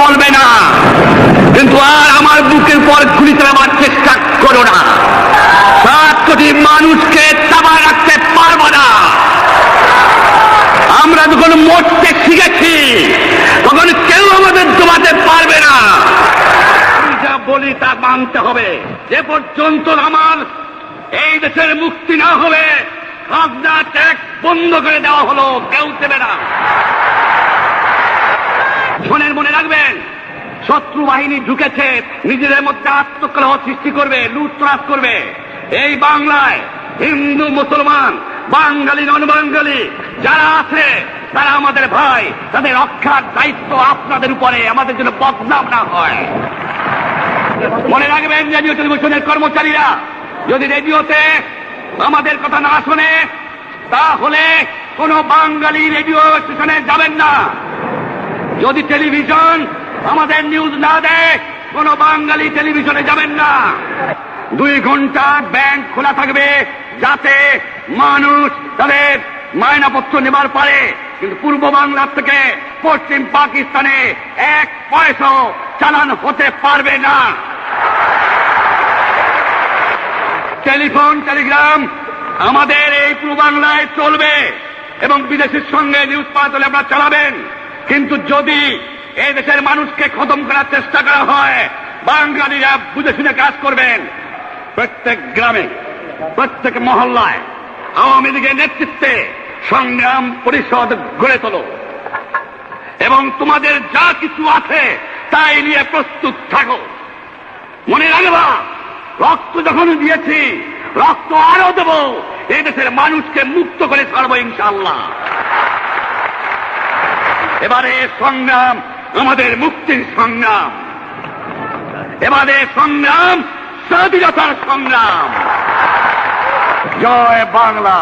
বলবে না, কিন্তু আর আমার বুকের পর গুলি চালাবার চেষ্টা করো না। 7 কোটি মানুষকে চাপা রাখতে পারবো না। আমরা যখন মরতে শিখেছি তখন কেউ আমাদের দমাতে পারবে না। যা বলি তা মানতে হবে। যে পর্যন্ত আমার এই দেশের মুক্তি না হবে, খাজনা ট্যাক্স বন্ধ করে দেওয়া হলো, কেউ দেবে না। শোনেন, মনে রাখবেন, শত্রু বাহিনী ঢুকেছে, নিজেদের মধ্যে আত্মকলহ সৃষ্টি করবে, লুটতরাজ করবে। এই বাংলায় হিন্দু মুসলমান, বাঙালি নন বাঙালি যারা আছে তারা আমাদের ভাই। তাদের রক্ষার দায়িত্ব আপনাদের উপরে, আমাদের জন্য বদনাম না হয়। মনে রাখবেন, রেডিও টেলিভিশনের কর্মচারীরা যদি রেডিওতে আমাদের কথা না শোনে, তাহলে কোন বাঙালি রেডিও স্টেশনে যাবেন না। যদি টেলিভিশন আমাদের নিউজ না দেয়, কোন বাঙালি টেলিভিশনে যাবেন না। 2 ঘন্টা ব্যাংক খোলা থাকবে, যাতে মানুষ তাদের মায়নাপত্র নেবার পারে। কিন্তু পূর্ব বাংলার থেকে পশ্চিম পাকিস্তানে 1 পয়সাও চালান হতে পারবে না। টেলিফোন টেলিগ্রাম আমাদের এই পূর্ব বাংলায় চলবে এবং বিদেশের সঙ্গে নিউজ পাঠালে আপনারা চালাবেন। কিন্তু যদি এই দেশের মানুষকে খতম করার চেষ্টা করা হয়, বাঙালিরা বুঝে শুনে কাজ করবেন। প্রত্যেক গ্রামে, প্রত্যেক মহল্লায় আওয়ামী লীগের নেতৃত্বে সংগ্রাম পরিষদ গড়ে তোলো এবং তোমাদের যা কিছু আছে তাই নিয়ে প্রস্তুত থাকো। মনে রাখবা, রক্ত যখন দিয়েছি, রক্ত আরো দেব। এই দেশের মানুষকে মুক্ত করে ছাড়বো ইনশাআল্লাহ। এবারে সংগ্রাম আমাদের মুক্তির সংগ্রাম, এবারে সংগ্রাম স্বাধীনতার সংগ্রাম। জয় বাংলা।